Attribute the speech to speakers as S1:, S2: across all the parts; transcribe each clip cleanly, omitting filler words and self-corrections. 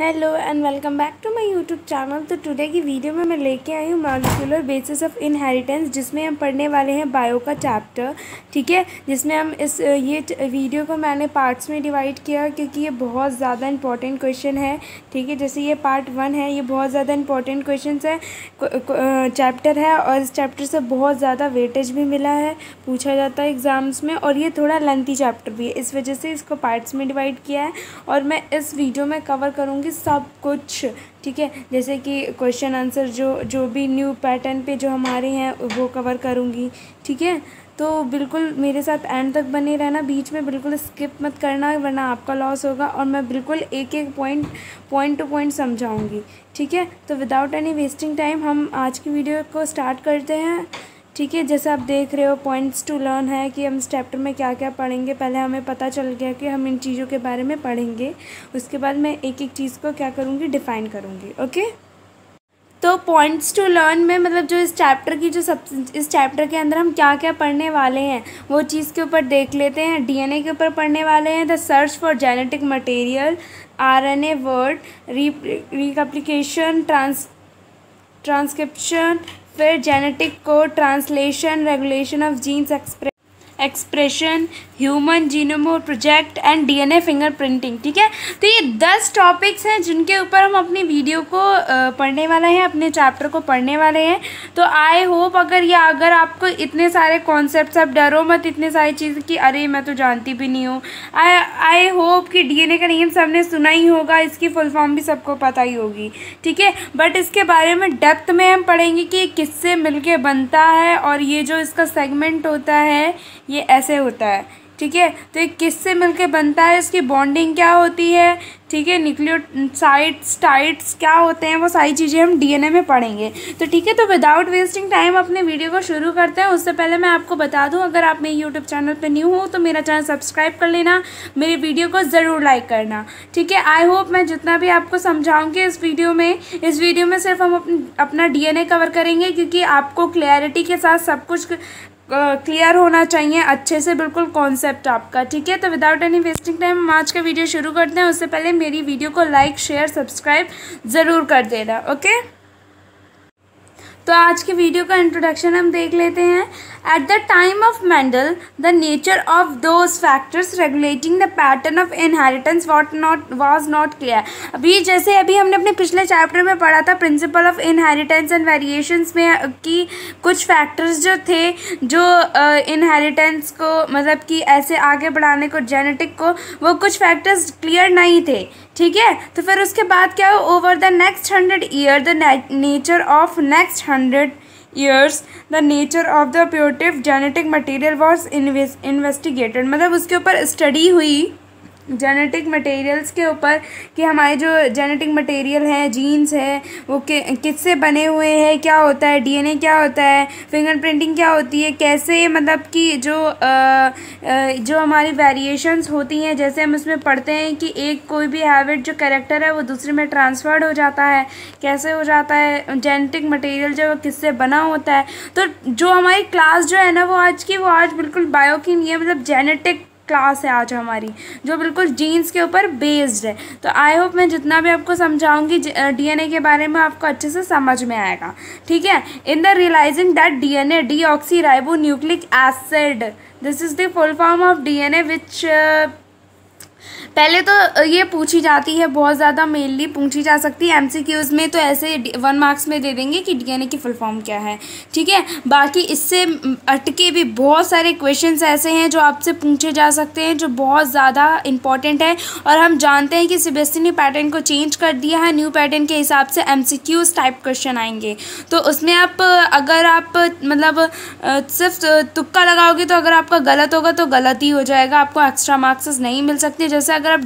S1: Hello and welcome back to my YouTube channel. तो today की video में मैं लेके आई हूँ मॉलिक्यूलर बेसिस ऑफ इनहेरिटेंस, जिसमें हम पढ़ने वाले हैं बायो का चैप्टर। ठीक है, जिसमें हम ये वीडियो को मैंने पार्ट्स में डिवाइड किया क्योंकि ये बहुत ज़्यादा इंपॉर्टेंट क्वेश्चन है। ठीक है, जैसे ये पार्ट 1 है, ये बहुत ज़्यादा इंपॉर्टेंट क्वेश्चन है, चैप्टर है, और इस चैप्टर से बहुत ज़्यादा वेटेज भी मिला है, पूछा जाता है एग्ज़ाम्स में, और ये थोड़ा लेंथी चैप्टर भी है, इस वजह से इसको पार्ट्स में डिवाइड किया है। और मैं इस वीडियो में कवर करूँगी सब कुछ। ठीक है, जैसे कि क्वेश्चन आंसर जो भी न्यू पैटर्न पे जो हमारे हैं वो कवर करूँगी। ठीक है, तो बिल्कुल मेरे साथ एंड तक बने रहना, बीच में बिल्कुल स्किप मत करना वरना आपका लॉस होगा, और मैं बिल्कुल एक एक पॉइंट टू पॉइंट समझाऊंगी। ठीक है, तो विदाउट एनी वेस्टिंग टाइम हम आज की वीडियो को स्टार्ट करते हैं। ठीक है, जैसे आप देख रहे हो पॉइंट्स टू लर्न है कि हम इस चैप्टर में क्या क्या पढ़ेंगे। पहले हमें पता चल गया कि हम इन चीज़ों के बारे में पढ़ेंगे, उसके बाद मैं एक एक चीज़ को क्या करूँगी, डिफ़ाइन करूँगी। ओके, तो पॉइंट्स टू लर्न में मतलब जो इस चैप्टर की इस चैप्टर के अंदर हम क्या क्या पढ़ने वाले हैं वो चीज़ के ऊपर देख लेते हैं। डीएनए के ऊपर पढ़ने वाले हैं, the search for genetic material, RNA world, replication, transcription, फिर genetic code, translation, regulation of genes expression, human genome project and DNA fingerprinting. ठीक है, तो ये 10 टॉपिक्स हैं जिनके ऊपर हम अपनी वीडियो को पढ़ने वाले हैं, अपने चैप्टर को पढ़ने वाले हैं। तो आई होप अगर आपको इतने सारे कॉन्सेप्ट्स, आप डरो मत इतने सारी चीज़ें कि अरे मैं तो जानती भी नहीं हूँ। आई होप कि डीएनए का नेम सबने सुना ही होगा, इसकी फुल फॉर्म भी सबको पता ही होगी। ठीक है, बट इसके बारे में डेप्थ में हम पढ़ेंगे कि किससे मिलके बनता है, और ये जो इसका सेगमेंट होता है ये ऐसे होता है। ठीक है, तो ये किससे मिलके बनता है, इसकी बॉन्डिंग क्या होती है। ठीक है, न्यूक्लियोसाइड्स टाइड्स क्या होते हैं, वो सारी चीज़ें हम डीएनए में पढ़ेंगे। तो ठीक है, तो विदाउट वेस्टिंग टाइम अपने वीडियो को शुरू करते हैं। उससे पहले मैं आपको बता दूं, अगर आप मेरे यूट्यूब चैनल पे न्यू हो तो मेरा चैनल सब्सक्राइब कर लेना, मेरी वीडियो को ज़रूर लाइक करना। ठीक है, आई होप मैं जितना भी आपको समझाऊँगी इस वीडियो में सिर्फ हम अपना डीएनए कवर करेंगे, क्योंकि आपको क्लैरिटी के साथ सब कुछ क्लियर होना चाहिए अच्छे से, बिल्कुल कॉन्सेप्ट आपका। ठीक है, तो विदाउट एनी वेस्टिंग टाइम हम आज का वीडियो शुरू करते हैं। उससे पहले मेरी वीडियो को लाइक, शेयर, सब्सक्राइब ज़रूर कर देना। ओके, तो आज की वीडियो का इंट्रोडक्शन हम देख लेते हैं। At the time of Mendel the nature of those factors regulating the pattern of inheritance was not clear. अभी हमने अपने पिछले चैप्टर में पढ़ा था principle of inheritance and variations में कि कुछ फैक्टर्स जो थे जो इनहेरिटेंस को मतलब कि ऐसे आगे बढ़ाने को, जेनेटिक को, वो कुछ फैक्टर्स क्लियर नहीं थे। ठीक है, तो फिर उसके बाद क्या हो, over the next 100 year the nature of next 100 years the nature of the putative genetic material was investigated। मतलब उसके ऊपर स्टडी हुई जेनेटिक मटेरियल्स के ऊपर कि हमारे जो जेनेटिक मटेरियल है, जीन्स है, वो किससे बने हुए हैं, क्या होता है, डीएनए क्या होता है, फिंगरप्रिंटिंग क्या होती है, कैसे मतलब कि जो हमारी वेरिएशंस होती हैं, जैसे हम इसमें पढ़ते हैं कि एक कोई भी हैबिट जो कैरेक्टर है वो दूसरे में ट्रांसफर्ड हो जाता है, कैसे हो जाता है, जेनेटिक मटेरियल जो किससे बना होता है। तो जो हमारी क्लास जो है ना वो आज बिल्कुल बायो की नहीं है, मतलब जेनेटिक क्लास है आज हमारी, जो बिल्कुल जीन्स के ऊपर बेस्ड है। तो आई होप मैं जितना भी आपको समझाऊंगी डीएनए के बारे में आपको अच्छे से समझ में आएगा। ठीक है, in the realising that DNA deoxyribo nucleic acid, this is the full form of DNA which पहले तो ये पूछी जाती है, बहुत ज़्यादा मेनली पूछी जा सकती है एमसीक्यूज़ में, तो ऐसे 1 मार्क्स में दे देंगे कि डीएनए की फुल फॉर्म क्या है। ठीक है, बाकी इससे अटके भी बहुत सारे क्वेश्चंस ऐसे हैं जो आपसे पूछे जा सकते हैं, जो बहुत ज़्यादा इंपॉर्टेंट है। और हम जानते हैं कि सीबीएसई ने पैटर्न को चेंज कर दिया है, न्यू पैटर्न के हिसाब से एमसीक्यूज़ टाइप क्वेश्चन आएंगे। तो उसमें अगर आप मतलब सिर्फ तुक्का लगाओगे तो अगर आपका गलत होगा तो गलत ही हो जाएगा, आपको एक्स्ट्रा मार्क्स नहीं मिल सकते। जैसे अगर आप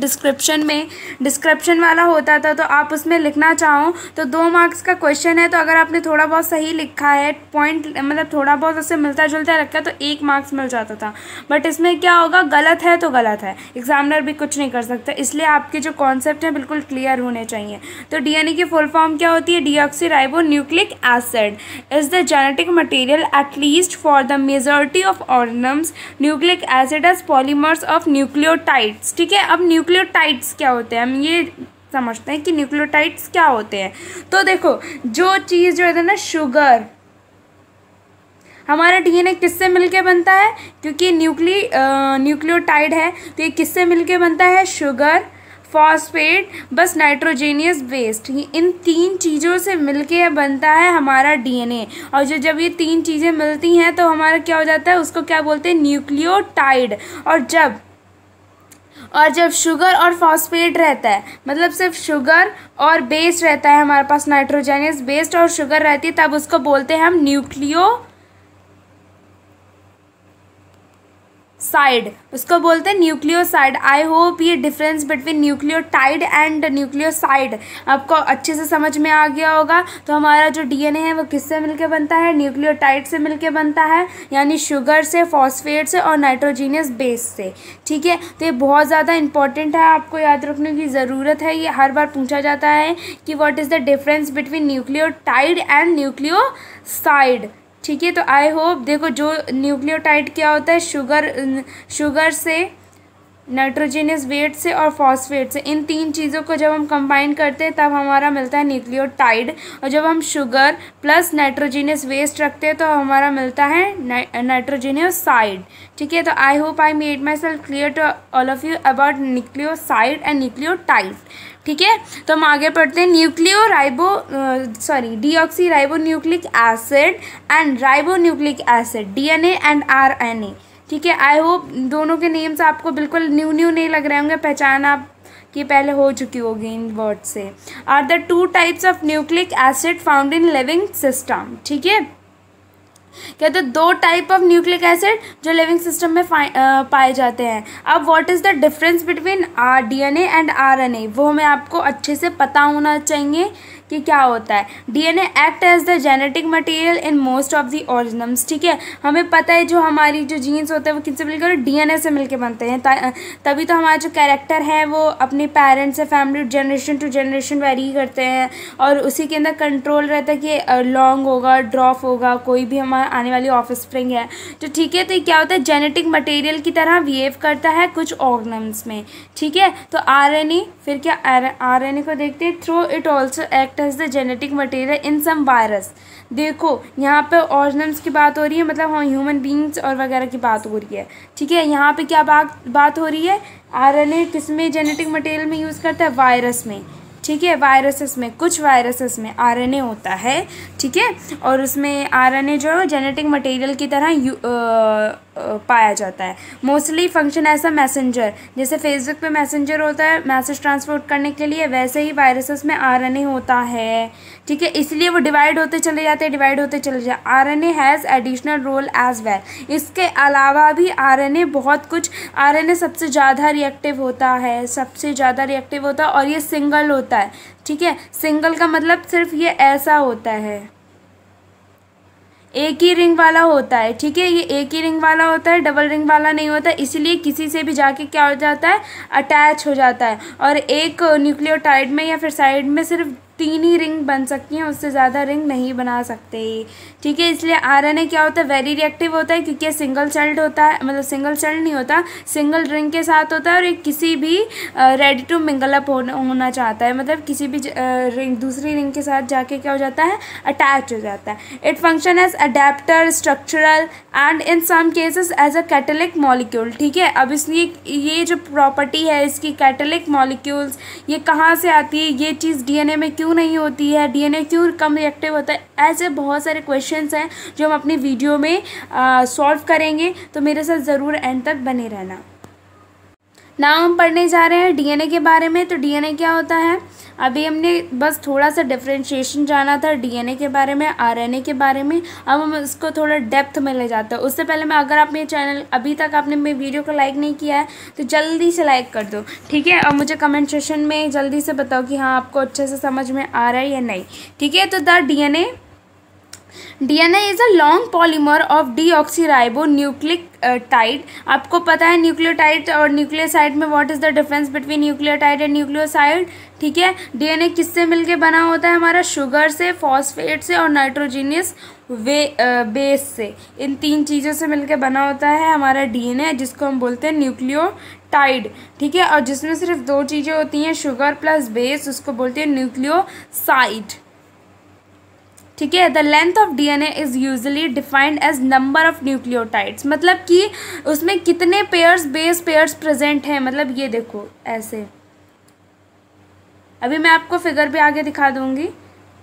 S1: डिस्क्रिप्शन वाला होता था तो आप उसमें लिखना चाहो तो 2 मार्क्स का क्वेश्चन है, तो अगर आपने थोड़ा बहुत सही लिखा है, पॉइंट मतलब थोड़ा बहुत उससे मिलता जुलता रखा तो 1 मार्क्स मिल जाता था। बट इसमें क्या होगा, गलत है तो गलत है, एग्जामिनर भी कुछ नहीं कर सकता। इसलिए आपके जो कॉन्सेप्ट हैं बिल्कुल क्लियर होने चाहिए। तो डीएनए की फुल फॉर्म क्या होती है, deoxyribo nucleic acid is the genetic material at least for the majority of organisms. Nucleic acid as polymers of nucleotides. ठीक है, अब न्यूक्लियोटाइड्स क्या होते हैं हम ये समझते हैं कि न्यूक्लियोटाइड्स क्या होते हैं। तो देखो, जो चीज़ जो है ना, शुगर, हमारा डीएनए किससे मिलके बनता है, क्योंकि न्यूक्लियोटाइड है, तो ये किससे मिलके बनता है, शुगर, फॉस्फेट, बस नाइट्रोजेनियस वेस्ट, इन 3 चीज़ों से मिलके बनता है हमारा डीएनए। और जब ये 3 चीज़ें मिलती हैं तो हमारा क्या हो जाता है, उसको क्या बोलते हैं, न्यूक्लियोटाइड। और जब शुगर और फॉस्फेट रहता है, मतलब सिर्फ शुगर और बेस रहता है हमारे पास, नाइट्रोजेनियस बेस्ड, और शुगर रहती है, तब उसको बोलते हैं हम न्यूक्लियोसाइड, उसको बोलते हैं न्यूक्लियोसाइड। आई होप ये difference between nucleotide and nucleoside आपको अच्छे से समझ में आ गया होगा। तो हमारा जो डीएनए है वो किससे मिलके बनता है, न्यूक्लियोटाइड से मिलके बनता है, यानी शुगर से, फॉस्फेट से और नाइट्रोजीनियस बेस से। ठीक है, तो ये बहुत ज़्यादा इंपॉर्टेंट है, आपको याद रखने की ज़रूरत है। ये हर बार पूछा जाता है कि what is the difference between nucleotide and nucleoside. ठीक है, तो आई होप, देखो जो न्यूक्लियोटाइड क्या होता है, शुगर से, नाइट्रोजेनियस वेट से और फॉस्फेट से, इन 3 चीज़ों को जब हम कंबाइन करते हैं तब हमारा मिलता है न्यूक्लियोटाइड। और जब हम शुगर प्लस नाइट्रोजेनियस वेस्ट रखते हैं तो हमारा मिलता है नाइट्रोजेनियोसाइड। ठीक है, तो I hope I made myself clear to all of you about nucleoside and nucleotide. ठीक है, तो हम आगे पढ़ते हैं। Deoxy ribo nucleic acid and ribo nucleic acid, DNA and RNA. ठीक है, आई होप दोनों के नेम्स आपको बिल्कुल न्यू नहीं लग रहे होंगे, पहचान आपकी पहले हो चुकी होगी इन वर्ड से। Are the 2 types of nucleic acid found in living system. ठीक है, कहते हैं 2 टाइप ऑफ न्यूक्लिक एसिड जो लिविंग सिस्टम में पाए जाते हैं। अब what is the difference between DNA and RNA, वो हमें आपको अच्छे से पता होना चाहिए कि क्या होता है। DNA act as the genetic material in most of the organisms. ठीक है, हमें पता है जो हमारी जो जीन्स होते हैं वो किससे मिलकर, डीएनए से मिलकर बनते हैं, तभी तो हमारा जो कैरेक्टर है वो अपने पेरेंट्स से family generation to generation vary करते हैं, और उसी के अंदर कंट्रोल रहता है कि लॉन्ग होगा, ड्रॉप होगा, कोई भी हमारा आने वाली ऑफस्प्रिंग है। तो ठीक है, तो ये क्या होता है, जेनेटिक मटेरियल की तरह बिहेव करता है कुछ ऑर्गेनिजम्स में। ठीक है, तो आरएनए, फिर क्या आरएनए को देखते हैं, through it also act as the genetic material in some virus. देखो यहाँ पे ऑर्गेनिजम्स की बात हो रही है, मतलब हाँ ह्यूमन बींग्स और वगैरह की बात हो रही है। ठीक है, यहाँ पे क्या बात हो रही है, आरएनए किस में जेनेटिक मटेरियल में यूज़ करता है, वायरस में। ठीक है, वायरसेस में, कुछ वायरसेस में आरएनए होता है। ठीक है, और उसमें आरएनए जो है जेनेटिक मटेरियल की तरह पाया जाता है। Mostly function as a messenger, जैसे फेसबुक पे मैसेंजर होता है मैसेज ट्रांसपोर्ट करने के लिए, वैसे ही वायरसेस में आरएनए होता है। ठीक है, इसलिए वो डिवाइड होते चले जाते। RNA has additional role as well. इसके अलावा भी आरएनए बहुत कुछ, आरएनए सबसे ज़्यादा रिएक्टिव होता है, और ये सिंगल होता है। ठीक है, सिंगल का मतलब सिर्फ ये ऐसा होता है, एक ही रिंग वाला होता है। ठीक है, ये एक ही रिंग वाला होता है, डबल रिंग वाला नहीं होता, इसीलिए किसी से भी जाके क्या हो जाता है, अटैच हो जाता है। और एक न्यूक्लियोटाइड में या फिर साइड में सिर्फ 3 ही रिंग बन सकती हैं, उससे ज़्यादा रिंग नहीं बना सकते। ठीक है, इसलिए आरएनए क्या होता है, वेरी रिएक्टिव होता है, क्योंकि सिंगल सेल्ड होता है, मतलब सिंगल सेल्ड नहीं होता, सिंगल रिंग के साथ होता है, और एक किसी भी रेडी टू मिंगल अप होना चाहता है, मतलब किसी भी दूसरी रिंग के साथ जाके क्या हो जाता है, अटैच हो जाता है। It function as adapter, structural and in some cases as a catalytic molecule. ठीक है, अब इसलिए ये जो प्रॉपर्टी है इसकी, कैटालिटिक मॉलिक्यूल्स, ये कहाँ से आती है, ये चीज़ डीएनए में क्यों नहीं होती है, डीएनए क्यों कम रिएक्टिव होता है, ऐसे बहुत सारे क्वेश्चंस हैं जो हम अपनी वीडियो में सॉल्व करेंगे, तो मेरे साथ ज़रूर एंड तक बने रहना। नाउ हम पढ़ने जा रहे हैं डीएनए के बारे में। तो डीएनए क्या होता है, अभी हमने बस थोड़ा सा डिफरेंशिएशन जाना था डीएनए के बारे में, आरएनए के बारे में। अब हम इसको थोड़ा डेप्थ में ले जाते हैं। उससे पहले मैं, अगर आप मेरे चैनल अभी तक आपने मेरे वीडियो को लाइक नहीं किया है तो जल्दी से लाइक कर दो। ठीक है, और मुझे कमेंट सेक्शन में जल्दी से बताओ कि हाँ आपको अच्छे से समझ में आ रहा है या नहीं। ठीक है, तो the DNA DNA is a long polymer of deoxyribonucleotide. आपको पता है न्यूक्लियोटाइड और न्यूक्लियोसाइड में what is the difference between nucleotide and nucleoside. ठीक है, DNA किससे मिलके बना होता है हमारा? शुगर से, फॉस्फेट से और नाइट्रोजीनियस बेस से। इन 3 चीज़ों से मिलके बना होता है हमारा DNA, जिसको हम बोलते हैं न्यूक्लियोटाइड। ठीक है, और जिसमें सिर्फ 2 चीज़ें होती हैं, शुगर प्लस बेस, उसको बोलते हैं न्यूक्लियोसाइड। ठीक है, the length of DNA is usually defined as number of nucleotides, मतलब कि उसमें कितने पेयर्स, बेस पेयर्स प्रेजेंट हैं। मतलब ये देखो ऐसे, अभी मैं आपको फिगर पे आगे दिखा दूंगी।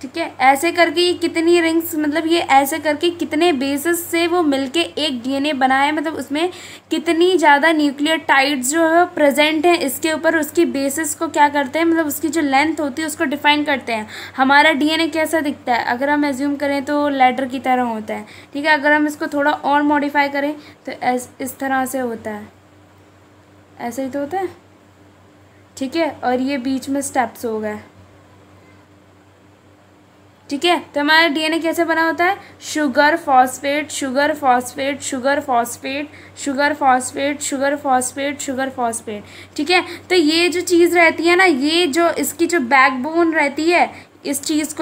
S1: ठीक है, ऐसे करके ये कितनी रिंग्स, मतलब ये ऐसे करके कितने बेसेस से वो मिलके एक DNA बना है, मतलब उसमें कितनी ज़्यादा न्यूक्लियोटाइड्स जो है प्रेजेंट हैं, इसके ऊपर उसकी बेसिस को क्या करते हैं, मतलब उसकी जो लेंथ होती है उसको डिफाइन करते हैं। हमारा DNA कैसा दिखता है? अगर हम एज्यूम करें तो लेटर की तरह होता है। ठीक है, अगर हम इसको थोड़ा और मॉडिफाई करें तो इस तरह से होता है, ऐसे ही तो होता है। ठीक है, और ये बीच में स्टेप्स हो गए। ठीक है, तो हमारा DNA कैसे बना होता है? Sugar phosphate, sugar phosphate, sugar phosphate, sugar phosphate, sugar phosphate, sugar phosphate. ठीक है, तो ये जो चीज़ रहती है ना, ये जो इसकी जो बैकबोन रहती है, इस चीज़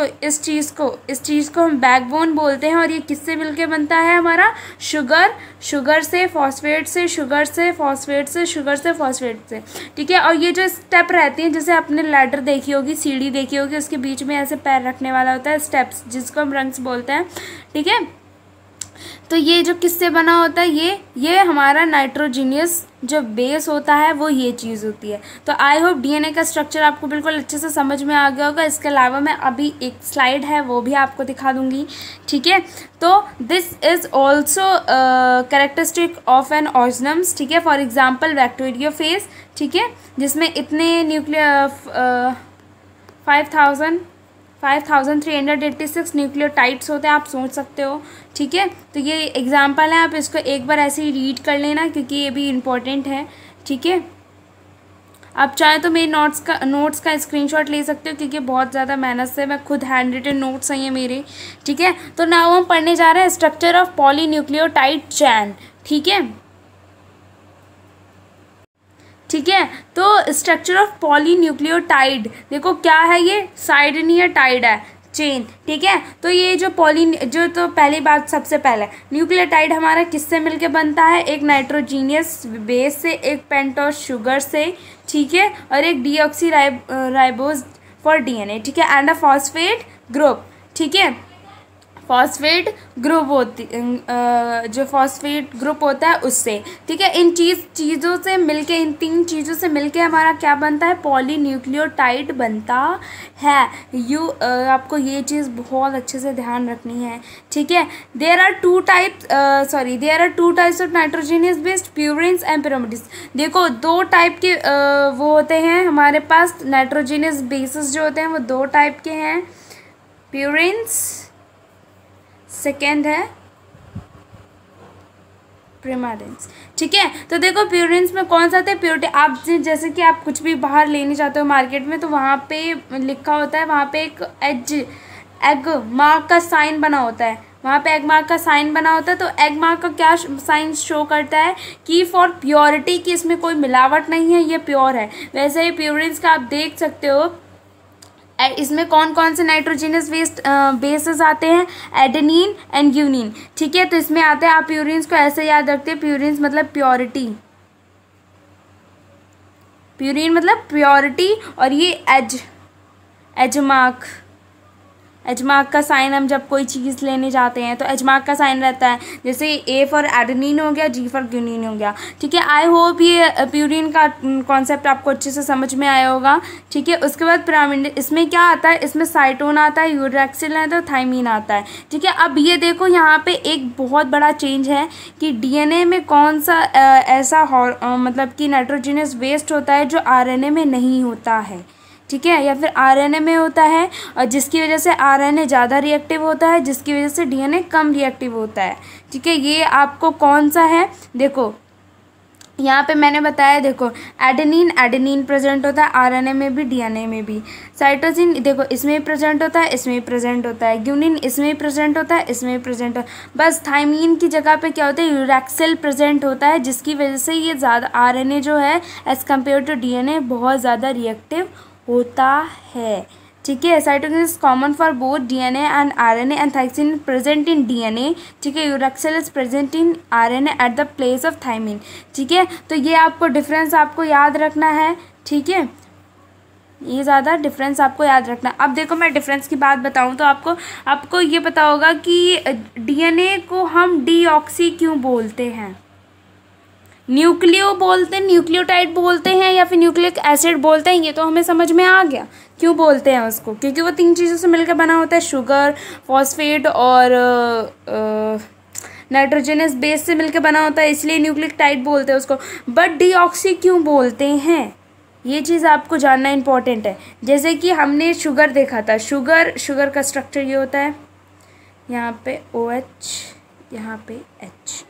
S1: को हम बैकबोन बोलते हैं। और ये किससे मिलके बनता है हमारा? शुगर से, फॉस्फेट से, शुगर से, फॉस्फेट से, शुगर से, फॉस्फेट से। ठीक है, और ये जो स्टेप रहती हैं, जैसे आपने लैडर देखी होगी, सीढ़ी देखी होगी, उसके बीच में ऐसे पैर रखने वाला होता है, स्टेप्स, जिसको हम रंग्स बोलते हैं। ठीक है, तो ये जो किससे बना होता है? ये हमारा नाइट्रोजीनियस जो बेस होता है वो ये चीज़ होती है। तो आई होप DNA का स्ट्रक्चर आपको बिल्कुल अच्छे से समझ में आ गया होगा। इसके अलावा मैं अभी एक स्लाइड है वो भी आपको दिखा दूंगी। ठीक है, तो this is also characteristic of an organism. ठीक है, फॉर एग्जाम्पल बैक्टीरियोफेज। ठीक है, जिसमें इतने 5386 न्यूक्लियोटाइड्स होते हैं, आप सोच सकते हो। ठीक है, तो ये एग्जांपल है, आप इसको एक बार ऐसे ही रीड कर लेना क्योंकि ये भी इम्पोर्टेंट है। ठीक है, आप चाहे तो मेरे नोट्स का स्क्रीनशॉट ले सकते हो क्योंकि बहुत ज़्यादा मेहनत से मैं खुद हैंड रिटन नोट्स हैं ये मेरे। ठीक है, तो नाउ हम पढ़ने जा रहे हैं स्ट्रक्चर ऑफ पॉलीन्यूक्लियोटाइड चैन। ठीक है, ठीक है, तो स्ट्रक्चर ऑफ पॉलीन्यूक्लियोटाइड देखो क्या है, ये साइडेनियटाइड है, चेन। ठीक है, तो ये जो तो पहली बात, सबसे पहले न्यूक्लियोटाइड हमारा किससे मिलके बनता है? एक नाइट्रोजीनियस बेस से, एक पेंटोस शुगर से, ठीक है, और एक डीऑक्सीराइबोज फॉर DNA। ठीक है, एंड अ फॉस्फेट ग्रुप। ठीक है, फॉस्फेट ग्रुप जो फॉस्फेट ग्रुप होता है उससे। ठीक है, इन चीज़ों से मिलके, इन 3 चीज़ों से मिलके हमारा क्या बनता है? पॉलीन्यूक्लियोटाइड बनता है। आपको ये चीज़ बहुत अच्छे से ध्यान रखनी है। ठीक है, there are two types of nitrogenous based, purines and pyramids. देखो 2 टाइप के वो होते हैं हमारे पास, नाइट्रोजीनियस बेसिस जो होते हैं वो 2 टाइप के हैं, प्यूरिन्स, सेकेंड है प्रिमाडेंस। ठीक है, तो देखो प्यूरिन्स में कौन सा था? प्योरिटी। आप जैसे कि आप कुछ भी बाहर लेने जाते हो मार्केट में, तो वहाँ पे लिखा होता है, वहाँ पे एक एग मार्क का साइन बना होता है, वहाँ पे एग मार्क का साइन बना होता है। तो एग मार्क का क्या साइन शो करता है? कि फॉर प्योरिटी, कि इसमें कोई मिलावट नहीं है, ये प्योर है। वैसे ही प्यूरिन्स का आप देख सकते हो, इसमें कौन कौन से नाइट्रोजीनियस बेसेस आते हैं? Adenine and guanine. ठीक है, तो इसमें आते हैं, आप प्यूरिन्स को ऐसे याद रखते हैं, प्यूरिन्स मतलब प्योरिटी, प्यूरिन मतलब प्योरिटी, और ये एजमार्क का साइन, हम जब कोई चीज़ लेने जाते हैं तो एजमार्क का साइन रहता है। जैसे ए फॉर एडेनिन हो गया, जी फॉर ग्यूनिन हो गया। ठीक है, आई होप ये प्यूरिन का कॉन्सेप्ट आपको अच्छे से समझ में आया होगा। ठीक है, उसके बाद पिरामिड, इसमें क्या आता है? इसमें साइटोन आता है, यूरैक्सिल आता है, थाइमीन आता है। ठीक है, अब ये देखो यहाँ पे एक बहुत बड़ा चेंज है कि DNA में कौन सा ऐसा मतलब कि नाइट्रोजीनियस वेस्ट होता है जो RNA में नहीं होता है। ठीक है, या फिर RNA में होता है, और जिसकी वजह से RNA ज़्यादा रिएक्टिव होता है, जिसकी वजह से DNA कम रिएक्टिव होता है। ठीक है, ये आपको कौन सा है? देखो यहाँ पे मैंने बताया, देखो एडेनिन प्रेजेंट होता है आरएनए में भी, डीएनए में भी। साइटोसिन देखो इसमें भी प्रेजेंट होता है, इसमें भी प्रेजेंट होता है। ग्यूनिन इसमें भी प्रेजेंट होता है, इसमें भी प्रेजेंट होता है। बस थाइमीन की जगह पे क्या होता है, यूरैक्सिल प्रेजेंट होता है, जिसकी वजह से ये ज़्यादा आरएनए जो है एज़ कम्पेयर टू डीएनए बहुत ज़्यादा रिएक्टिव होता है। ठीक है, cytosine is common for both DNA and RNA and thymine present in DNA. ठीक है, uracil is present in RNA at the place of thymine. ठीक है, तो ये आपको डिफरेंस आपको याद रखना है। ठीक है, ये ज़्यादा डिफरेंस आपको याद रखना है। अब देखो मैं डिफरेंस की बात बताऊँ तो आपको ये पता होगा कि डीएनए को हम डीऑक्सी क्यों बोलते हैं, न्यूक्लियो बोलते हैं, न्यूक्लियोटाइड बोलते हैं या फिर न्यूक्लिक एसिड बोलते हैं, ये तो हमें समझ में आ गया क्यों बोलते हैं उसको, क्योंकि वो 3 चीज़ों से मिलकर बना होता है, शुगर, फॉस्फेट और नाइट्रोजनस बेस से मिलकर बना होता है, इसलिए न्यूक्लियोटाइड बोलते हैं उसको। बट डीऑक्सी क्यों बोलते हैं, ये चीज़ आपको जानना इंपॉर्टेंट है। जैसे कि हमने शुगर देखा था, शुगर का स्ट्रक्चर ये होता है, यहाँ पे OH, यहाँ पे H।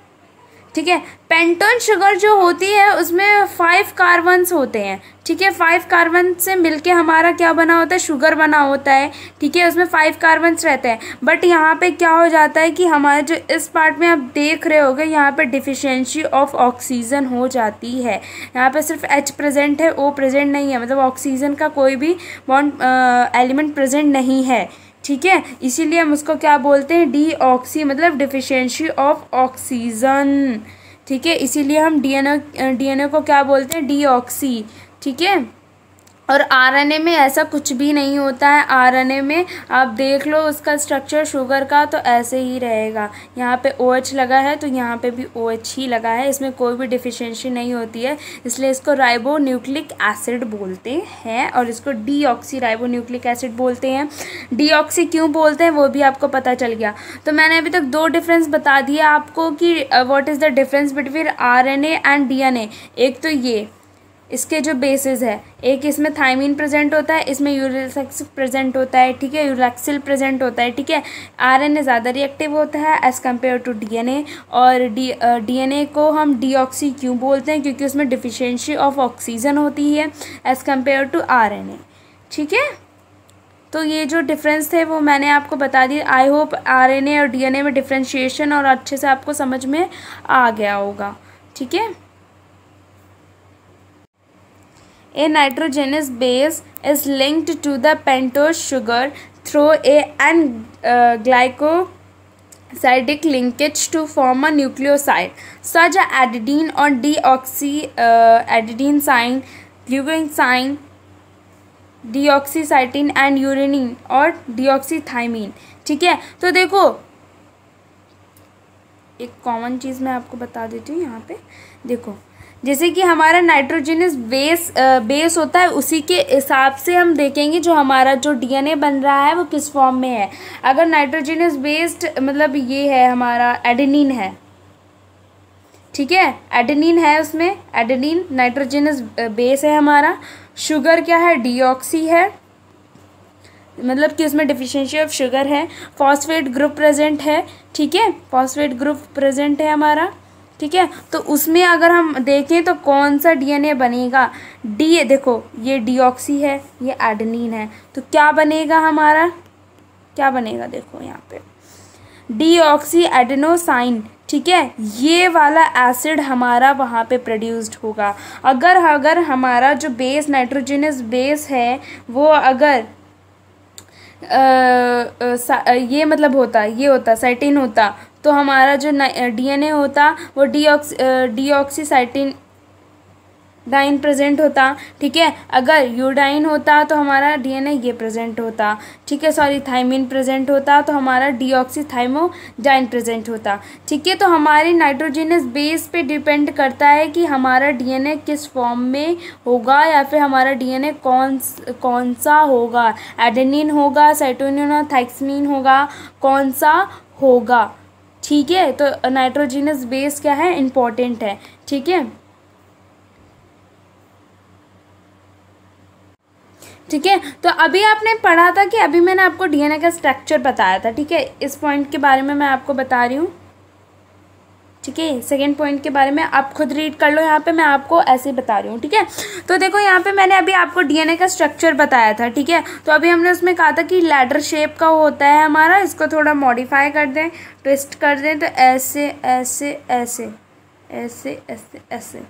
S1: ठीक है, पेंटोन शुगर जो होती है उसमें 5 कार्बन्स होते हैं। ठीक है, 5 कार्बन से मिलके हमारा क्या बना होता है, शुगर बना होता है। ठीक है, उसमें 5 कार्बन्स रहते हैं। बट यहाँ पे क्या हो जाता है कि हमारे जो इस पार्ट में आप देख रहे होगे, यहाँ पे डिफिशियंसी ऑफ ऑक्सीजन हो जाती है। यहाँ पे सिर्फ H प्रेजेंट है, O प्रेजेंट नहीं है, मतलब ऑक्सीजन का कोई भी बॉन्ड एलिमेंट प्रेजेंट नहीं है। ठीक है, इसीलिए हम उसको क्या बोलते हैं, डीऑक्सी, मतलब डिफिशियंसी ऑफ ऑक्सीजन। ठीक है, इसीलिए हम डीएनए को क्या बोलते हैं, डीऑक्सी। ठीक है, और आरएनए में ऐसा कुछ भी नहीं होता है। आरएनए में आप देख लो उसका स्ट्रक्चर शुगर का, तो ऐसे ही रहेगा। यहाँ पे OH लगा है तो यहाँ पे भी OH ही लगा है, इसमें कोई भी डिफिशियंसी नहीं होती है, इसलिए इसको राइबो न्यूक्लिक एसिड बोलते हैं और इसको डीऑक्सी राइबो न्यूक्लिक एसिड बोलते हैं। डीऑक्सी क्यों बोलते हैं वो भी आपको पता चल गया। तो मैंने अभी तक 2 डिफरेंस बता दिया आपको कि what is the difference between RNA and DNA. एक तो ये इसके जो बेसिस है, एक इसमें थाइमिन प्रेजेंट होता है, इसमें यूरैक्सिल प्रेजेंट होता है। ठीक है, यूरैक्सिल प्रेजेंट होता है। ठीक है, आरएनए ज़्यादा रिएक्टिव होता है एज़ कम्पेयर टू डीएनए, और डीएनए को हम डीऑक्सी क्यों बोलते हैं, क्योंकि उसमें डिफिशियंसी ऑफ ऑक्सीजन होती है एज़ कम्पेयर टू आरएनए। ठीक है, तो ये जो डिफरेंस थे वो मैंने आपको बता दिया। आई होप आरएनए और डीएनए में डिफ्रेंशिएशन और अच्छे से आपको समझ में आ गया होगा। ठीक है, A nitrogenous base is linked to the pentose sugar through an glycosidic linkage to form a nucleoside, such as adenine or deoxyadenosine, glucosine, deoxycytine and uridine और deoxythymine। ठीक है, तो देखो एक कॉमन चीज़ मैं आपको बता देती हूँ। यहाँ पे देखो, जैसे कि हमारा नाइट्रोजनस बेस होता है, उसी के हिसाब से हम देखेंगे जो हमारा जो डीएनए बन रहा है वो किस फॉर्म में है। अगर नाइट्रोजनस बेस्ड मतलब ये है हमारा एडेनिन है। ठीक है, एडेनिन है, उसमें एडेनिन नाइट्रोजनस बेस है हमारा। शुगर क्या है, डीऑक्सी है, मतलब कि उसमें डिफिशियंसी ऑफ शुगर है। फॉस्फेट ग्रुप प्रेजेंट है। ठीक है, फॉस्फेट ग्रुप प्रेजेंट है हमारा। ठीक है, तो उसमें अगर हम देखें तो कौन सा डीएनए बनेगा, देखो ये डीऑक्सी है, ये एडेनिन है, तो क्या बनेगा हमारा, क्या बनेगा, देखो यहाँ पे डीऑक्सी एडेनोसाइन। ठीक है, ये वाला एसिड हमारा वहाँ पे प्रोड्यूस्ड होगा। अगर हमारा जो बेस नाइट्रोजनस बेस है वो अगर ये मतलब होता, ये होता साइटिन होता, तो हमारा जो डीएनए होता वो डीऑक्सीसाइटिन डाइन प्रेजेंट होता। ठीक है, अगर यूडाइन होता तो हमारा डीएनए ये प्रेजेंट होता। ठीक है, सॉरी थाइमिन प्रेजेंट होता तो हमारा डीऑक्सीथाइमोडाइन प्रेजेंट होता। ठीक है, तो हमारी नाइट्रोजनस बेस पे डिपेंड करता है कि हमारा डीएनए किस फॉर्म में होगा या फिर हमारा डीएनए कौन सा होगा, एडेनिन होगा, साइटोसिन होगा, थाइमिन होगा, कौन सा होगा। ठीक है, तो नाइट्रोजनस बेस क्या है, इम्पॉर्टेंट है। ठीक है, ठीक है, तो अभी आपने पढ़ा था कि अभी मैंने आपको डीएनए का स्ट्रक्चर बताया था। ठीक है, इस पॉइंट के बारे में मैं आपको बता रही हूँ। ठीक है। सेकेंड पॉइंट के बारे में आप खुद रीड कर लो, यहाँ पे मैं आपको ऐसे ही बता रही हूँ, ठीक है। तो देखो यहाँ पे मैंने अभी आपको डीएनए का स्ट्रक्चर बताया था, ठीक है। तो अभी हमने उसमें कहा था कि लैडर शेप का होता है हमारा, इसको थोड़ा मॉडिफाई कर दें, ट्विस्ट कर दें, तो ऐसे ऐसे ऐसे ऐसे ऐसे ऐसे,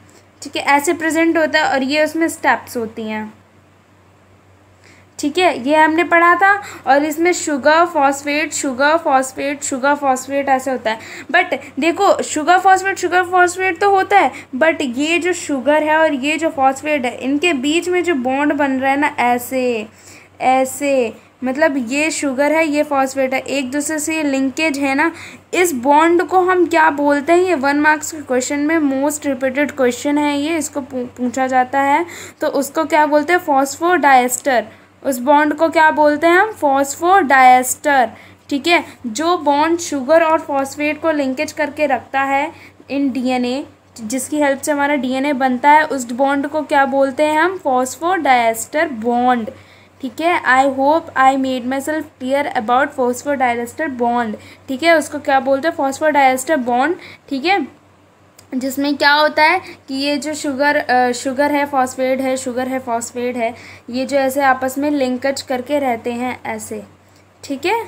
S1: ठीक है, ऐसे प्रेजेंट होता है और ये उसमें स्टेप्स होती हैं, ठीक है। ये हमने पढ़ा था। और इसमें sugar phosphate sugar phosphate sugar phosphate ऐसे होता है। बट देखो शुगर फॉस्फेट तो होता है, बट ये जो शुगर है और ये जो फॉस्फेट है, इनके बीच में जो बॉन्ड बन रहा है ना, ऐसे ऐसे, मतलब ये शुगर है, ये फॉस्फेट है, एक दूसरे से ये लिंकेज है ना, इस बॉन्ड को हम क्या बोलते हैं? ये 1 मार्क्स के क्वेश्चन में मोस्ट रिपीटेड क्वेश्चन है ये, इसको पूछा जाता है। तो उसको क्या बोलते हैं? फॉस्फोडाइएस्टर। उस बॉन्ड को क्या बोलते हैं हम? फॉस्फोडाइएस्टर, ठीक है। जो बॉन्ड शुगर और फॉस्फेट को लिंकेज करके रखता है इन डीएनए, जिसकी हेल्प से हमारा डीएनए बनता है, उस बॉन्ड को क्या बोलते हैं हम? फॉस्फोडाइएस्टर बॉन्ड, ठीक है। आई hope I made myself clear about phosphodiester bond, ठीक है। उसको क्या बोलते हैं? फॉस्फोडाइएस्टर बॉन्ड, ठीक है। जिसमें क्या होता है कि ये जो शुगर है, फॉस्फेट है, शुगर है, फॉस्फेट है, ये जो ऐसे आपस में लिंकेज करके रहते हैं ऐसे, ठीक है।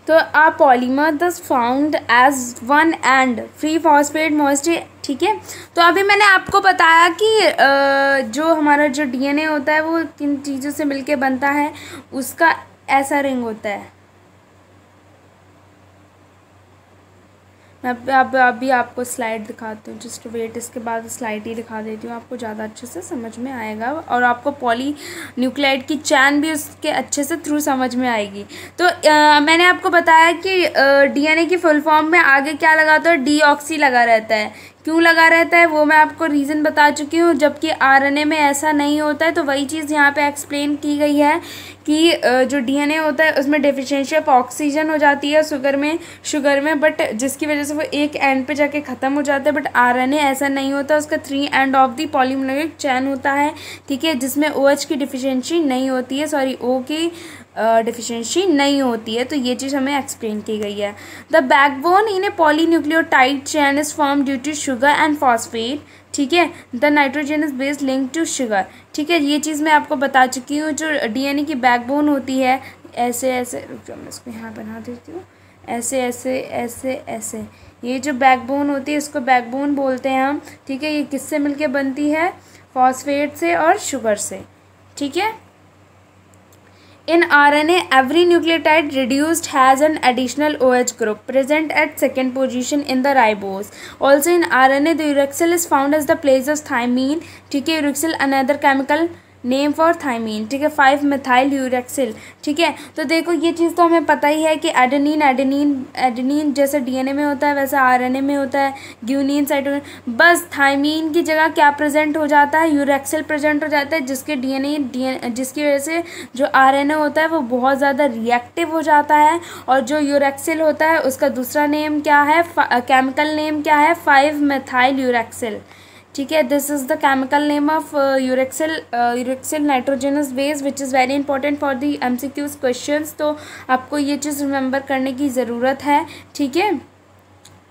S1: तो आ पॉलीमर दस found as one and free phosphate mostly, ठीक है। तो अभी मैंने आपको बताया कि जो हमारा जो डीएनए होता है वो किन चीज़ों से मिलके बनता है, उसका ऐसा रिंग होता है। मैं अभी आपको स्लाइड दिखाती हूँ, जस्ट वेट, इसके बाद स्लाइड ही दिखा देती हूँ, आपको ज़्यादा अच्छे से समझ में आएगा और आपको पॉली न्यूक्लियोटाइड की चैन भी उसके अच्छे से थ्रू समझ में आएगी। तो मैंने आपको बताया कि डीएनए की फुल फॉर्म में आगे क्या लगा था? डीऑक्सी लगा रहता है। क्यों लगा रहता है वो मैं आपको रीज़न बता चुकी हूँ, जबकि आरएनए में ऐसा नहीं होता है। तो वही चीज़ यहाँ पे एक्सप्लेन की गई है कि जो डीएनए होता है उसमें डेफिशिएंसी ऑफ ऑक्सीजन हो जाती है शुगर में, बट जिसकी वजह से वो एक एंड पे जाके ख़त्म हो जाता है। बट आरएनए ऐसा नहीं होता, उसका 3 एंड ऑफ द पॉलीमोनोइक चैन होता है, ठीक है, जिसमें OH की डिफिशियंसी नहीं होती है, सॉरी O की डिफिशियंसी नहीं होती है। तो ये चीज़ हमें एक्सप्लेन की गई है। The backbone in a polynucleotide chain is form due to sugar and phosphate, ठीक है। The nitrogen is base link to sugar, ठीक है। ये चीज़ मैं आपको बता चुकी हूँ। जो डीएनए की बैकबोन होती है, ऐसे ऐसे, रुक जाओ मैं इसको यहाँ बना देती हूँ, ऐसे ऐसे ऐसे ऐसे, ये जो बैकबोन होती है इसको बैकबोन बोलते हैं हम, ठीक है। ये किससे मिलके बनती है? फॉस्फेट से और शुगर से, ठीक है। In RNA, every nucleotide reduced has an additional OH group present at second position in the ribose. Also in RNA, the uracil is found as the place of thymine. ठीक है, uracil another chemical name for thymine, ठीक है, 5-methyl uracil, ठीक है। तो देखो ये चीज़ तो हमें पता ही है कि एडेनिन जैसे डीएनए में होता है वैसा आरएनए में होता है, ग्यूनिन, साइटोसिन, बस थाइमीन की जगह क्या प्रेजेंट हो जाता है? यूरैक्सिल प्रेजेंट हो जाता है, जिसकी वजह से जो आरएनए होता है वो बहुत ज़्यादा रिएक्टिव हो जाता है। और जो यूरैक्सिल होता है उसका दूसरा नेम क्या है? केमिकल नेम क्या है? 5-methyl यूरैक्सिल, ठीक है। This is the chemical name of uracil nitrogenous base which is very important for the MCQs questions. तो आपको ये चीज़ रिमेंबर करने की ज़रूरत है, ठीक है।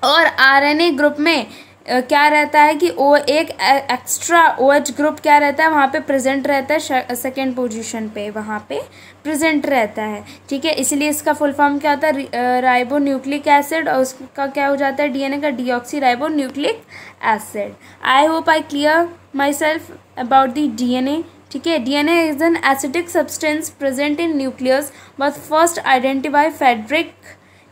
S1: और आरएनए ग्रुप में क्या रहता है कि एक एक्स्ट्रा OH ग्रुप क्या रहता है वहाँ पे प्रेजेंट रहता है, सेकेंड पोजीशन पे वहाँ पे प्रेजेंट रहता है, ठीक है। इसलिए इसका फुल फॉर्म क्या होता है? राइबो न्यूक्लिक एसिड, और उसका क्या हो जाता है डीएनए का? Deoxy ribo nucleic acid. I hope I clear my self about the DNA, ठीक है। DNA is an acidic substance present in nucleus, was first identified Frederick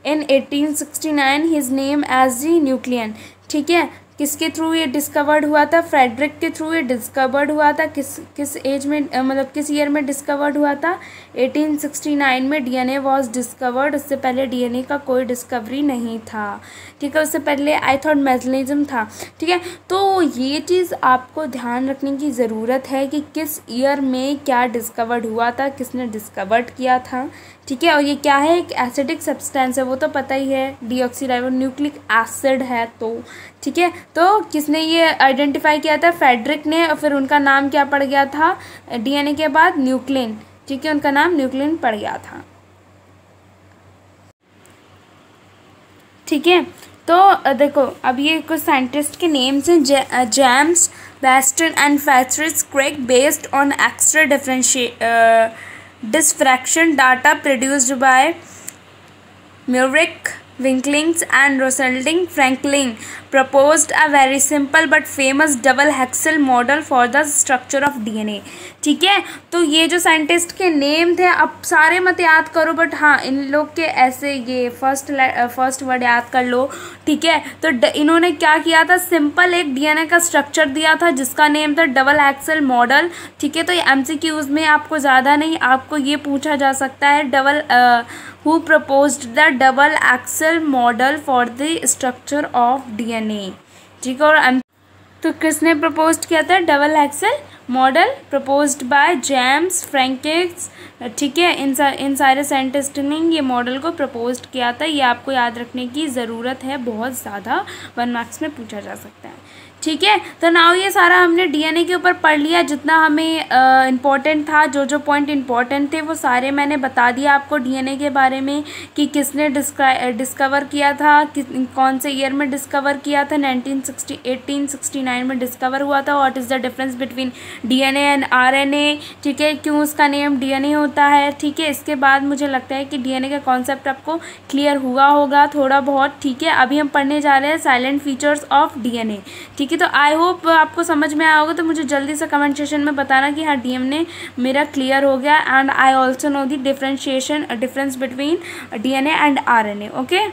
S1: in 1869, his name as the nucleon, ठीक है। किसके through ये discovered हुआ था? Frederick के through ये डिस्कवर्ड हुआ था। किस एज में, मतलब किस ईयर में डिस्कवर्ड हुआ था? 1869 में डीएनए वाज डिस्कवर्ड। उससे पहले डीएनए का कोई डिस्कवरी नहीं था, ठीक है। उससे पहले आई थॉट मेटलिज्म था, ठीक है। तो ये चीज़ आपको ध्यान रखने की ज़रूरत है कि किस ईयर में क्या डिस्कवर्ड हुआ था, किसने डिस्कवर्ड किया था, ठीक है। और ये क्या है? एक एसिडिक सब्सटेंस है, वो तो पता ही है, डीऑक्सीराइबो न्यूक्लिक एसिड है, तो ठीक है। तो किसने ये आइडेंटिफाई किया था? फ्रेडरिक ने। और फिर उनका नाम क्या पड़ गया था डीएनए के बाद? न्यूक्लिन, ठीक है, उनका नाम न्यूक्लिन पड़ गया था। ठीक है। तो देखो अब ये कुछ साइंटिस्ट के नेम्स हैं। जेम्स वेस्टन and Frederick Crick based on extra diffraction data produced by Maurice Winklings and Rosalind Franklin proposed a very simple but famous double hexel model for the structure of DNA। ठीक है, तो ये जो scientist के name थे, अब सारे मत याद करो बट हाँ इन लोग के ऐसे ये फर्स्ट वर्ड याद कर लो। ठीक है, तो इन्होंने क्या किया था, सिंपल एक डीएनए का स्ट्रक्चर दिया था जिसका नेम था डबल एक्सेल मॉडल। ठीक है, तो ये एमसीक्यूज में आपको ज़्यादा नहीं, आपको ये पूछा जा सकता है who proposed the double axial model for the structure of DNA। ठीक है, और तो किसने प्रपोज किया था double XL model? Proposed by James Francis. ठीक है, इन सारे साइंटिस्ट ने ये मॉडल को प्रपोज किया था। ये आपको याद रखने की ज़रूरत है, बहुत ज़्यादा 1 मार्क्स में पूछा जा सकता है। ठीक है, तो नाउ ये सारा हमने डीएनए के ऊपर पढ़ लिया, जितना हमें इम्पोर्टेंट था, जो पॉइंट इम्पोर्टेंट थे वो सारे मैंने बता दिया आपको डीएनए के बारे में कि किसने डिस्कवर किया था, कौन से ईयर में डिस्कवर किया था। 1869 में डिस्कवर हुआ था। What is the difference between DNA and RNA. ठीक है, क्यों उसका नेम डीएनए होता है। ठीक है, इसके बाद मुझे लगता है कि डीएनए का कॉन्सेप्ट आपको क्लियर हुआ होगा थोड़ा बहुत। ठीक है, अभी हम पढ़ने जा रहे हैं साइलेंट फीचर्स ऑफ डीएनए। ठीक है, तो आई होप आपको समझ में आया होगा। तो मुझे जल्दी से कमेंट सेक्शन में बताना कि हाँ डीएनए मेरा क्लियर हो गया and I also know the difference between DNA and RNA. Okay,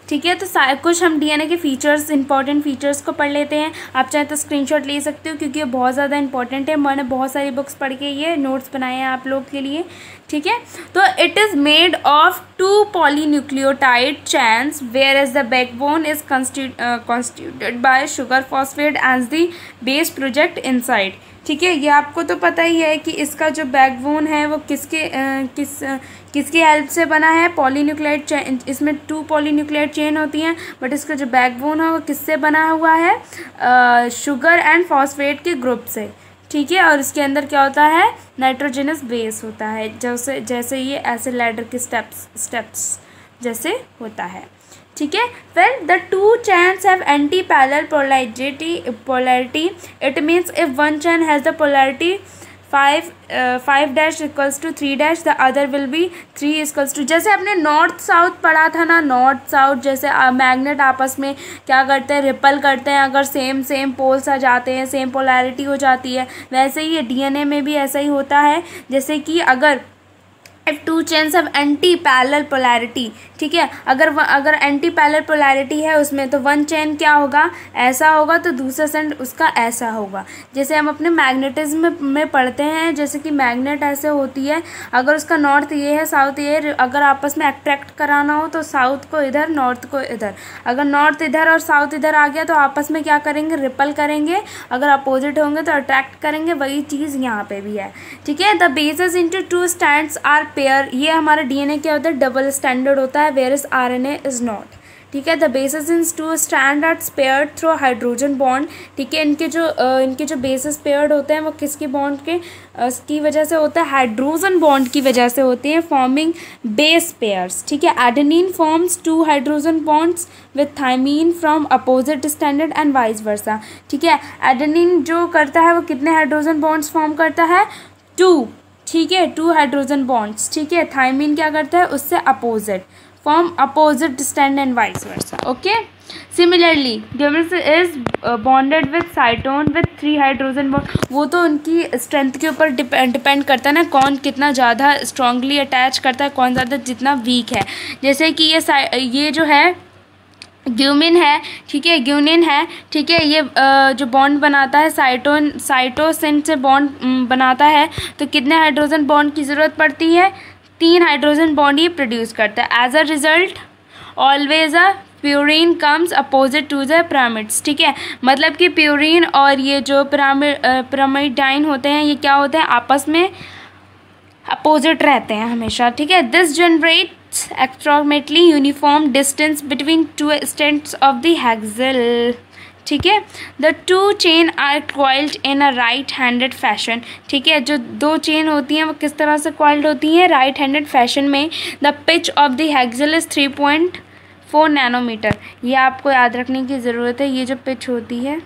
S1: ठीक है, तो कुछ हम डीएनए के फीचर्स, इंपॉर्टेंट फीचर्स को पढ़ लेते हैं। आप चाहे तो स्क्रीनशॉट ले सकते हो क्योंकि ये बहुत ज़्यादा इंपॉर्टेंट है। मैंने बहुत सारी बुक्स पढ़ के ये नोट्स बनाए हैं आप लोग के लिए। ठीक है, तो it is made of 2 polynucleotide chains where as the backbone is constituted by sugar phosphate as the base project inside. ठीक है, ये आपको तो पता ही है कि इसका जो बैकबोन है वो किसकी हेल्प से बना है, पॉलीन्यूक्लियोटाइड चेन। इसमें 2 पॉलीन्यूक्लियोटाइड चेन होती हैं, बट इसका जो बैकबोन है वो किससे बना हुआ है, शुगर एंड फॉस्फेट के ग्रुप से। ठीक है, और इसके अंदर क्या होता है, नाइट्रोजनस बेस होता है, जैसे ये ऐसे लैडर के स्टेप्स जैसे होता है। ठीक है, फिर the 2 chains have anti-parallel polarity. It means if one chain has the polarity 5 dash equals to 3 dash, the other will be 3 equals to। जैसे आपने नॉर्थ साउथ पढ़ा था ना, नॉर्थ साउथ जैसे मैग्नेट आपस में क्या करते हैं, रिपल करते हैं। अगर सेम पोल्स आ जाते हैं, सेम पोलैरिटी हो जाती है, वैसे ही ये डीएनए में भी ऐसा ही होता है। जैसे कि अगर if 2 chains have anti parallel polarity. ठीक है, अगर एंटी पैरेलल पोलैरिटी है उसमें, तो 1 चेन क्या होगा, ऐसा होगा, तो दूसरा सेंड उसका ऐसा होगा। जैसे हम अपने मैग्नेटिज्म में पढ़ते हैं, जैसे कि मैग्नेट ऐसे होती है, अगर उसका नॉर्थ ये है साउथ ये है, अगर आपस में अट्रैक्ट कराना हो तो साउथ को इधर नॉर्थ को इधर, अगर नॉर्थ इधर और साउथ इधर आ गया तो आपस में क्या करेंगे, रिपल करेंगे। अगर अपोजिट होंगे तो अट्रैक्ट करेंगे। वही चीज़ यहाँ पे भी है। ठीक है, the bases into 2 stands are pair. ये हमारा डीएनए क्या होता है, डबल स्टैंडर्ड होता है, where is RNA is not. ठीक है, the basis in 2 stand are paired through hydrogen bond. ठीक है, इनके जो बेसिस पेयर्ड होते हैं वो किसकी बॉन्ड की वजह से होता है, हाइड्रोजन बॉन्ड की वजह से होते हैं, फॉर्मिंग बेस पेयर्स। ठीक है, adenine forms 2 hydrogen bonds with thymine from opposite standard and vice versa. ठीक है, एडेनिन जो करता है वो कितने हाइड्रोजन बॉन्ड्स फॉर्म करता है, 2। ठीक है, 2 हाइड्रोजन बॉन्ड्स। ठीक है, थाइमीन क्या करता है, उससे opposite, form opposite stand and vice versa. Okay, similarly Gibbs is bonded with साइटोन with 3 hydrogen bond. वो तो उनकी स्ट्रेंथ के ऊपर डिपेंड करता है ना, कौन कितना ज़्यादा स्ट्रांगली अटैच करता है, कौन ज़्यादा जितना वीक है। जैसे कि ये जो है ग्यूमिन है। ठीक है, ग्यूनिन है। ठीक है, ये जो बॉन्ड बनाता है साइटोसिन से बॉन्ड बनाता है, तो कितने हाइड्रोजन बॉन्ड की ज़रूरत पड़ती है, 3 हाइड्रोजन बॉन्ड ये प्रोड्यूस करता है। As a result always a purine comes opposite to the pyramids. ठीक है, मतलब कि प्यूरिन और ये जो पिरामिडाइन होते हैं, ये क्या होते हैं, आपस में अपोजिट रहते हैं हमेशा। ठीक है, this generates approximately uniform distance between 2 ends of the hexagon। ठीक है, the 2 chain are coiled in a right-handed fashion। ठीक है, जो 2 चेन होती हैं वो किस तरह से coiled होती हैं, right-handed fashion में। the pitch of the hexagon is 3.4 4 nanometre. ये आपको याद रखने की ज़रूरत है। ये जो पिच होती है,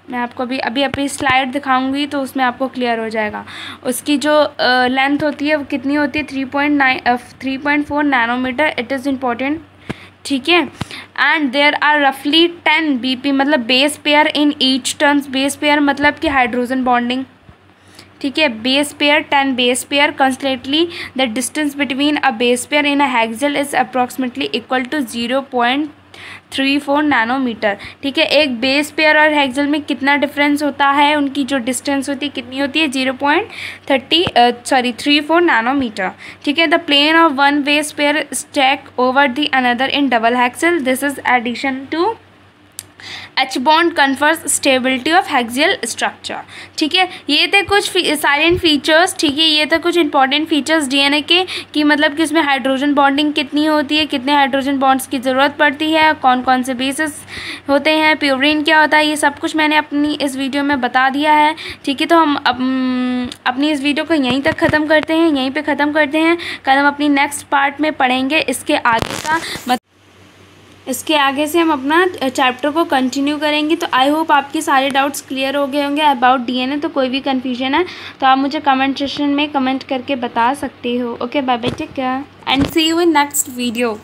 S1: मैं आपको अभी अपनी स्लाइड दिखाऊंगी तो उसमें आपको क्लियर हो जाएगा। उसकी जो लेंथ होती है वो कितनी होती है, 3.4 नैनोमीटर। इट इज़ इम्पॉर्टेंट, ठीक है। एंड देयर आर रफली 10 BP मतलब base pair in each turns. Base pair मतलब कि हाइड्रोजन बॉन्डिंग, ठीक है। Base pair 10 base pair constantly the distance between a base pair in a हेक्सेल is approximately equal to 0.34 nanometre, ठीक है। एक बेस पेयर और हेक्सेल में कितना डिफरेंस होता है, उनकी जो डिस्टेंस होती है कितनी होती है, 0.34 नैनोमीटर, ठीक है। The plane of one base pair stack over the another in double हेक्सेल। This is addition to H bond confers stability of हेक्सियल स्ट्रक्चर, ठीक है। ये थे कुछ साइलेंट फीचर्स, ठीक है। ये थे कुछ इंपॉर्टेंट फीचर्स डीएनए के, कि मतलब कि इसमें हाइड्रोजन बॉन्डिंग कितनी होती है, कितने हाइड्रोजन बॉन्ड्स की ज़रूरत पड़ती है, कौन कौन से बेसिस होते हैं, प्यूरीन क्या होता है, ये सब कुछ मैंने अपनी इस वीडियो में बता दिया है, ठीक है। तो हम अपनी इस वीडियो को यहीं तक ख़त्म करते हैं, यहीं पर ख़त्म करते हैं। कल हम अपनी नेक्स्ट पार्ट में पढ़ेंगे इसके आगे का, इसके आगे से हम अपना चैप्टर को कंटिन्यू करेंगे। तो आई होप आपके सारे डाउट्स क्लियर हो गए होंगे अबाउट डीएनए। तो कोई भी कन्फ्यूजन है तो आप मुझे कमेंट सेक्शन में कमेंट करके बता सकते हो। Okay, bye bye, take care and see you in next video.